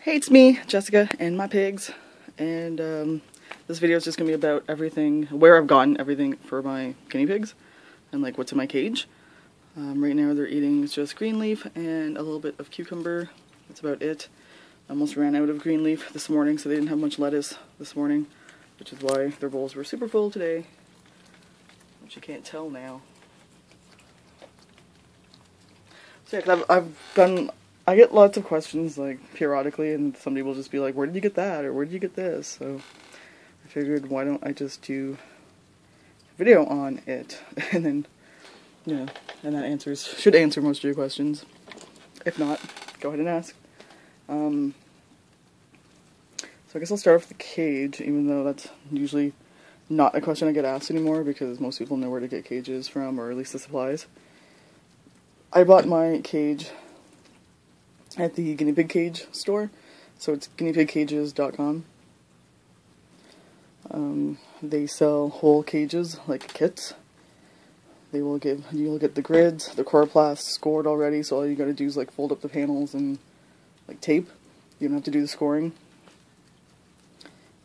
Hey, it's me, Jessica, and my pigs, and this video is just going to be about everything, where I've gotten everything for my guinea pigs, and like what's in my cage. Right now they're eating just green leaf and a little bit of cucumber. That's about it. I almost ran out of green leaf this morning, so they didn't have much lettuce this morning, which is why their bowls were super full today, which you can't tell now. So yeah, 'cause I get lots of questions, like, periodically, and somebody will just be like, where did you get that, or where did you get this? So I figured, why don't I just do a video on it, and then, you know, and that should answer most of your questions. If not, go ahead and ask. So I guess I'll start off with the cage, even though that's usually not a question I get asked anymore, because most people know where to get cages from, or at least the supplies. I bought my cage at the Guinea Pig Cage store, so it's guineapigcages.com. They sell whole cages, like kits. You'll get the grids, the coroplast scored already, so all you gotta do is like fold up the panels and like tape. You don't have to do the scoring.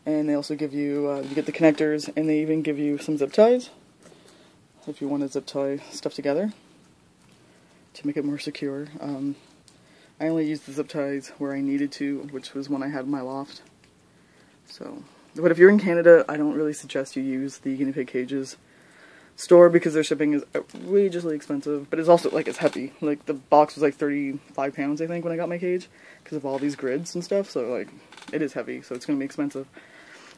And they also give you, you get the connectors, and they even give you some zip ties, if you want to zip tie stuff together to make it more secure. I only used the zip ties where I needed to, which was when I had my loft. So, but if you're in Canada, I don't really suggest you use the Guinea Pig Cages store, because their shipping is outrageously expensive, but it's also, like, it's heavy. Like, the box was like 35 pounds, I think, when I got my cage, because of all these grids and stuff, so, like, it is heavy, so it's going to be expensive.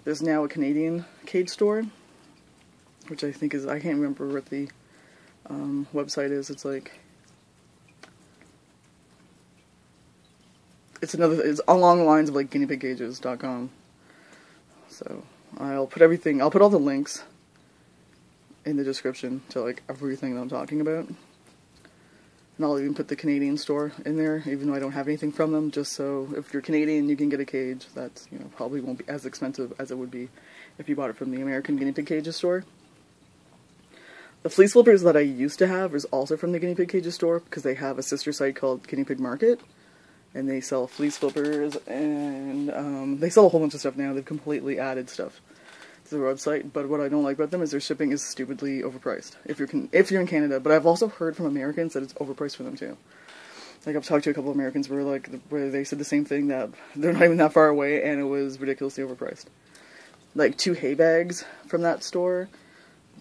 There's now a Canadian cage store, which I think is, I can't remember what the website is. It's like, it's along the lines of like guineapigcages.com. So I'll put all the links in the description to like everything that I'm talking about. And I'll even put the Canadian store in there, even though I don't have anything from them, just so if you're Canadian you can get a cage that's, you know, probably won't be as expensive as it would be if you bought it from the American Guinea Pig Cages store. The fleece flippers that I used to have is also from the Guinea Pig Cages store, because they have a sister site called Guinea Pig Market. And they sell fleece flippers, and they sell a whole bunch of stuff now. They've completely added stuff to their website, but what I don't like about them is their shipping is stupidly overpriced, if you're in Canada. But I've also heard from Americans that it's overpriced for them too. Like, I've talked to a couple of Americans where they said the same thing, that they're not even that far away, and it was ridiculously overpriced. Like, 2 hay bags from that store,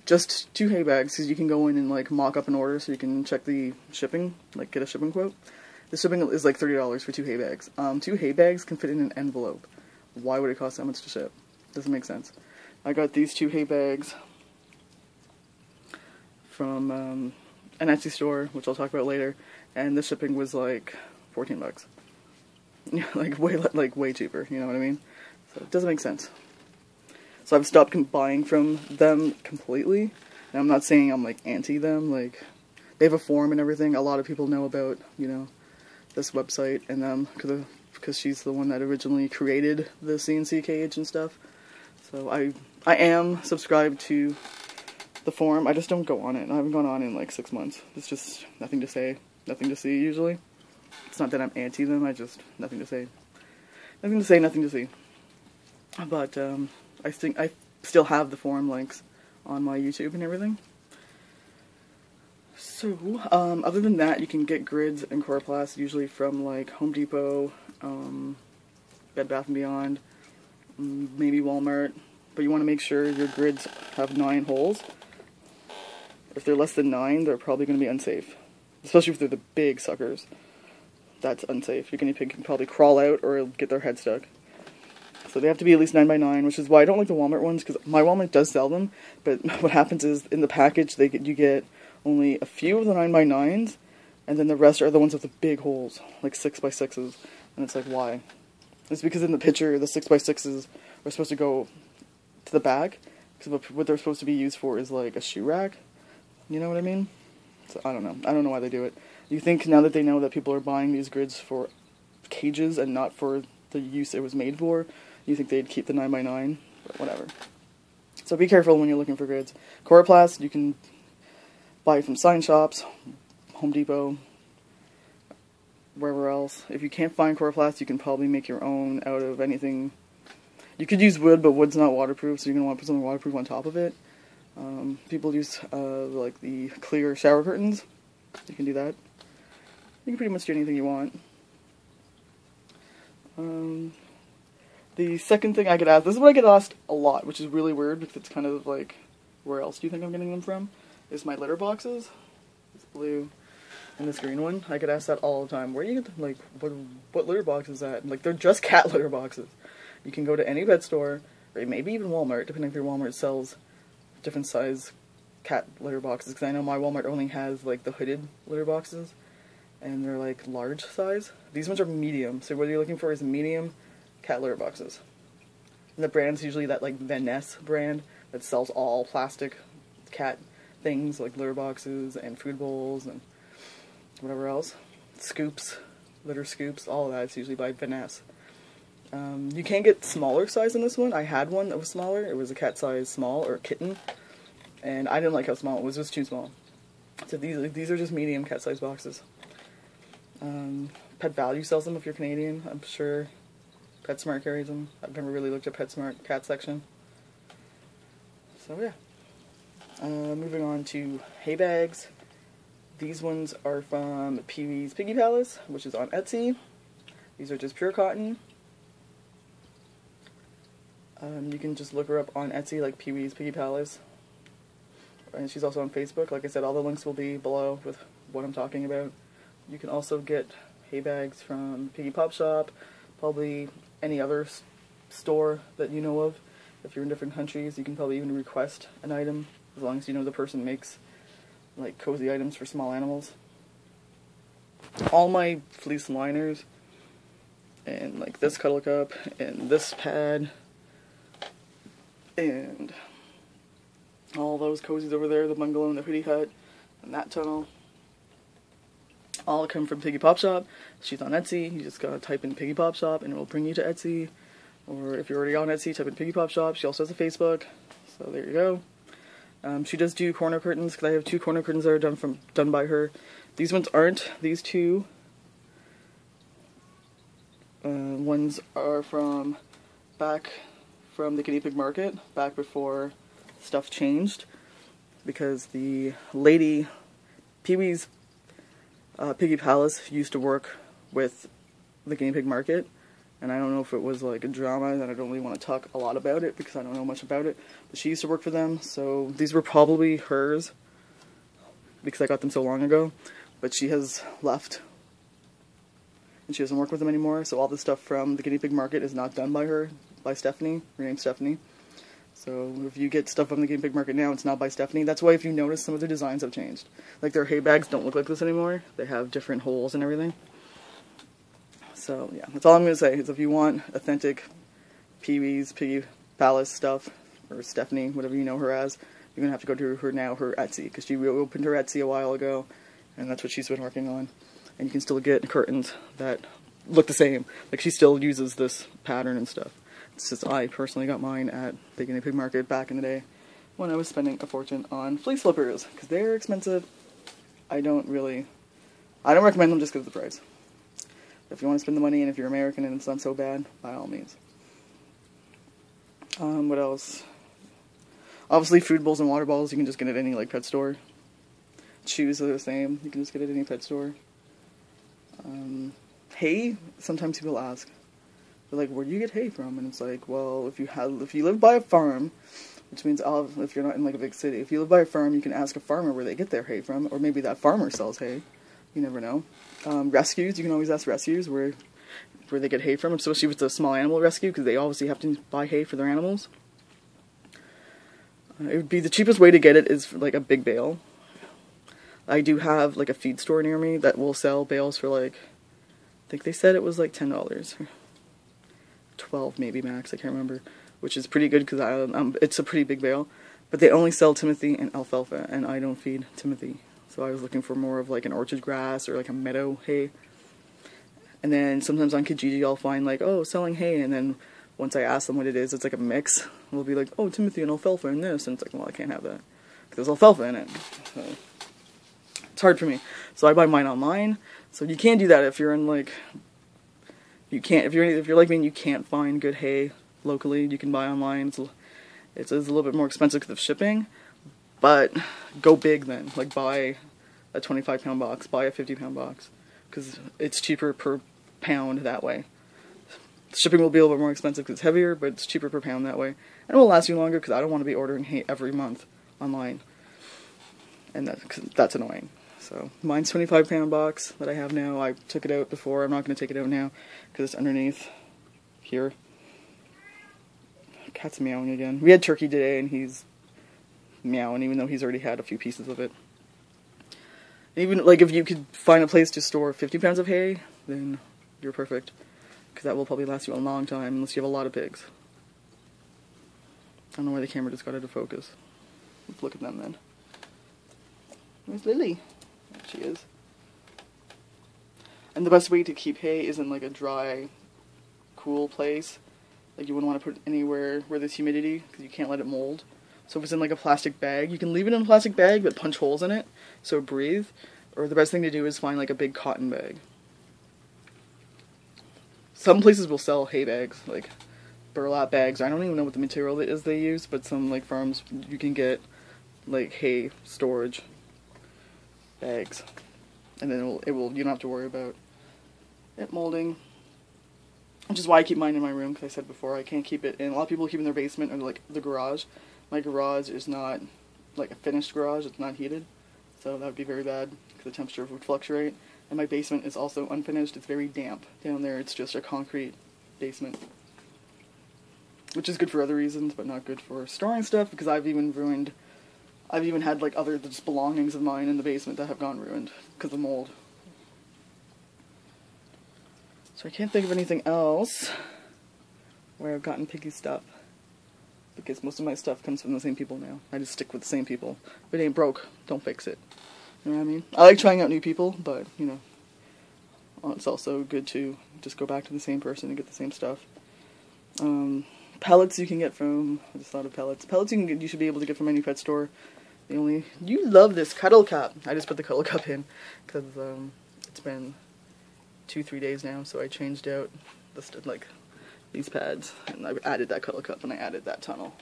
just 2 hay bags, because you can go in and like mock up an order so you can check the shipping, like get a shipping quote. The shipping is like $30 for 2 hay bags. 2 hay bags can fit in an envelope. Why would it cost that much to ship? Doesn't make sense. I got these 2 hay bags from an Etsy store, which I'll talk about later, and the shipping was like 14 bucks. like way cheaper, you know what I mean? So it doesn't make sense. So I've stopped buying from them completely. And I'm not saying I'm like anti them, like they have a forum and everything. A lot of people know about, you know, this website and them, because she's the one that originally created the CNC cage and stuff. So I am subscribed to the forum. I just don't go on it. I haven't gone on in like 6 months. It's just nothing to say, nothing to see usually. It's not that I'm anti them, I just nothing to say. Nothing to say, nothing to see. But I think I still have the forum links on my YouTube and everything. So, other than that, you can get grids and coroplast usually from like Home Depot, Bed Bath & Beyond, maybe Walmart, but you want to make sure your grids have 9 holes. If they're less than 9, they're probably going to be unsafe, especially if they're the big suckers. That's unsafe. Your guinea pig can probably crawl out or get their head stuck. So they have to be at least 9 by 9, which is why I don't like the Walmart ones, because my Walmart does sell them, but what happens is in the package you get only a few of the 9 by 9s, and then the rest are the ones with the big holes, like 6 by 6s, and it's like, why? It's because in the picture, the 6 by 6s are supposed to go to the back, because what they're supposed to be used for is like a shoe rack, you know what I mean? So I don't know why they do it. You think now that they know that people are buying these grids for cages and not for the use it was made for, you think they'd keep the 9 by 9, but whatever. So be careful when you're looking for grids. Coroplast, you can buy from sign shops, Home Depot, wherever else. If you can't find chloroplasts, you can probably make your own out of anything. You could use wood, but wood's not waterproof, so you're going to want to put something waterproof on top of it. People use like the clear shower curtains. You can do that. You can pretty much do anything you want. The second thing I get asked, this is what I get asked a lot, which is really weird because it's kind of like, where else do you think I'm getting them from? Is my litter boxes. This blue and this green one. I get asked that all the time. Where do you get them? Like, what litter box is that? And, like, they're just cat litter boxes. You can go to any pet store, or maybe even Walmart, depending if your Walmart sells different size cat litter boxes. Because I know my Walmart only has, like, the hooded litter boxes, and they're, like, large size. These ones are medium, so what you're looking for is medium cat litter boxes. And the brand's usually that, like, Vaness brand that sells all plastic cat things, like litter boxes and food bowls and whatever else. Scoops, litter scoops, all of that is usually by Vaness. You can get smaller size in this one. I had one that was smaller. It was a cat size small, or a kitten, and I didn't like how small it was. Just too small. So these are just medium cat size boxes. Pet Value sells them if you're Canadian. I'm sure PetSmart carries them. I've never really looked at PetSmart cat section. So yeah. Moving on to hay bags. These ones are from Peewees Piggy Palace, which is on Etsy. These are just pure cotton. You can just look her up on Etsy, like Peewees Piggy Palace. And she's also on Facebook. Like I said, all the links will be below with what I'm talking about. You can also get hay bags from Piggiepopshop, probably any other store that you know of. If you're in different countries, you can probably even request an item, as long as you know the person makes like cozy items for small animals. All my fleece liners, and like this cuddle cup, and this pad, and all those cozies over there, the bungalow and the hoodie hut, and that tunnel, all come from Piggiepopshop. She's on Etsy. You just gotta type in Piggiepopshop and it will bring you to Etsy. Or if you're already on Etsy, type in Piggiepopshop. She also has a Facebook, so there you go. She does do corner curtains, because I have 2 corner curtains that are done by her. These ones aren't. These 2 ones are from back from the Guinea Pig Market, back before stuff changed, because the lady, Peewees Piggy Palace, used to work with the Guinea Pig Market. And I don't know if it was like a drama, and I don't really want to talk a lot about it because I don't know much about it. But she used to work for them, so these were probably hers because I got them so long ago. But she has left, and she doesn't work with them anymore. So all the stuff from the Guinea Pig Market is not done by her, by Stephanie. Her name's Stephanie. So if you get stuff from the Guinea Pig Market now, it's not by Stephanie. That's why if you notice, some of their designs have changed. Like their hay bags don't look like this anymore. They have different holes and everything. So, yeah, that's all I'm going to say, is if you want authentic Peewees, Piggy Palace stuff, or Stephanie, whatever you know her as, you're going to have to go to her Etsy, because she reopened her Etsy a while ago, and that's what she's been working on. And you can still get curtains that look the same. Like, she still uses this pattern and stuff. It's just I personally got mine at the Guinea Pig Market back in the day, when I was spending a fortune on flea slippers, because they're expensive. I don't recommend them just because of the price. If you want to spend the money, and if you're American and it's not so bad, by all means. What else? Obviously, food bowls and water bottles you can just get at any like pet store. Shoes are the same. You can just get at any pet store. Hay. Sometimes people ask, they're like, "Where do you get hay from?" And it's like, well, if you live by a farm, which means if you're not in like a big city, if you live by a farm, you can ask a farmer where they get their hay from, or maybe that farmer sells hay. You never know. Rescues, you can always ask rescues where they get hay from, especially if it's a small animal rescue, because they obviously have to buy hay for their animals. It would be the cheapest way to get it is like a big bale. I do have like a feed store near me that will sell bales for like, I think they said it was like $10. 12 maybe max, I can't remember. Which is pretty good because it's a pretty big bale. But they only sell Timothy and alfalfa, and I don't feed Timothy. So I was looking for more of like an orchard grass or like a meadow hay. And then sometimes on Kijiji I'll find like, oh, selling hay, and then once I ask them what it is, it's like a mix. They'll be like, oh, Timothy and alfalfa and this, and it's like, well, I can't have that, because there's alfalfa in it. So It's hard for me. So I buy mine online. So you can't do that if you're in like, if you're like me and you can't find good hay locally. You can buy online. It's a little bit more expensive because of shipping, but go big then. Like buy a 25-pound box, buy a 50-pound box, because it's cheaper per pound that way. Shipping will be a little bit more expensive because it's heavier, but it's cheaper per pound that way. And it will last you longer because I don't want to be ordering hay every month online. And that's annoying. So mine's 25-pound box that I have now. I took it out before. I'm not going to take it out now because it's underneath here. Cat's meowing again. We had turkey today and he's meowing even though he's already had a few pieces of it. Even like if you could find a place to store 50 pounds of hay, then you're perfect. Because that will probably last you a long time unless you have a lot of pigs. I don't know why the camera just got out of focus. Let's look at them then. Where's Lily? There she is. And the best way to keep hay is in like a dry, cool place. Like you wouldn't want to put it anywhere where there's humidity because you can't let it mold. So if it's in like a plastic bag, you can leave it in a plastic bag but punch holes in it so it breathes. Or the best thing to do is find like a big cotton bag. Some places will sell hay bags, like burlap bags. I don't even know what the material it is they use, but some like farms you can get like hay storage bags, and then you don't have to worry about it molding. Which is why I keep mine in my room, because I said before I can't keep it in. A lot of people keep it in their basement or like the garage. My garage is not like a finished garage; it's not heated, so that would be very bad because the temperature would fluctuate. And my basement is also unfinished. It's very damp down there. It's just a concrete basement. Which is good for other reasons, but not good for storing stuff, because I've even had like other just belongings of mine in the basement that have gone ruined because of mold. So I can't think of anything else where I've gotten Piggy stuff. Because most of my stuff comes from the same people now. I just stick with the same people. If it ain't broke, don't fix it. You know what I mean? I like trying out new people, but, you know, it's also good to just go back to the same person and get the same stuff. Pellets you can get from, I just thought of pellets. Pellets you should be able to get from any pet store. You love this cuddle cup. I just put the cuddle cup in, because it's been 2-3 days now, so I changed out these pads, and I added that cuddle cup, and I added that tunnel,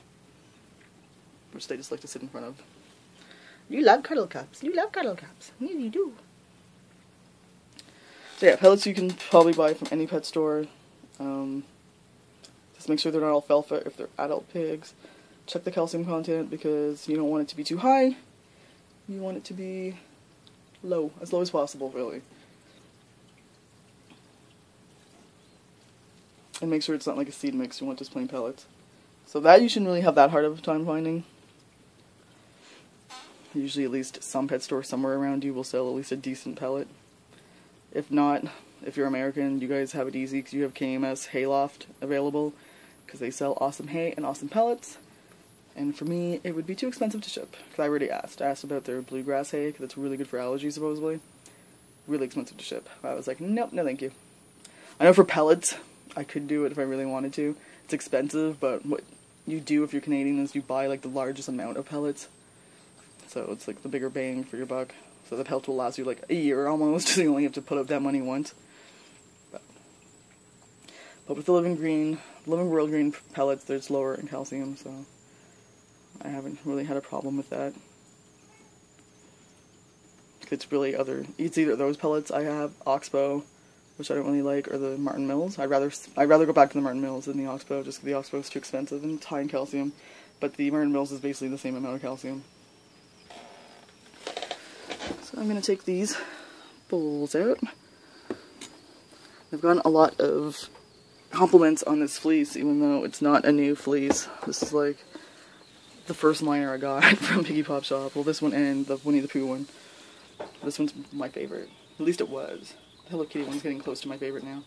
which they just like to sit in front of. You love cuddle cups. You love cuddle cups. Yeah, you do. So yeah, pellets you can probably buy from any pet store. Just make sure they're not alfalfa if they're adult pigs. Check the calcium content because you don't want it to be too high. You want it to be low, as low as possible, really. And make sure it's not like a seed mix. You want just plain pellets. So that you shouldn't really have that hard of a time finding. Usually at least some pet store somewhere around you will sell at least a decent pellet. If not, if you're American, you guys have it easy because you have KMS Hayloft available because they sell awesome hay and awesome pellets. And for me, it would be too expensive to ship because I already asked. I asked about their bluegrass hay because it's really good for allergies supposedly. Really expensive to ship. I was like, nope, no thank you. I know for pellets, I could do it if I really wanted to. It's expensive, but what you do if you're Canadian is you buy like the largest amount of pellets. So it's like the bigger bang for your buck. So the pellet will last you like a year almost, so you only have to put up that money once. But with the Living World Green pellets, there's lower in calcium, so I haven't really had a problem with that. It's really it's either those pellets I have, Oxbow, which I don't really like, or the Martin Mills. I'd rather go back to the Martin Mills than the Oxbow, just because the Oxbow is too expensive and it's high in calcium. But the Martin Mills is basically the same amount of calcium. So I'm going to take these bowls out. I've gotten a lot of compliments on this fleece, even though it's not a new fleece. This is like the first liner I got from Piggiepopshop. Well, this one and the Winnie the Pooh one. This one's my favorite. At least it was. The Hello Kitty one's getting close to my favorite now.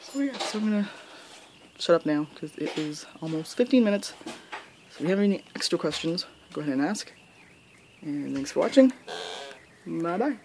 So yeah, so I'm going to shut up now because it is almost 15 minutes. If you have any extra questions, go ahead and ask. And thanks for watching. Bye-bye.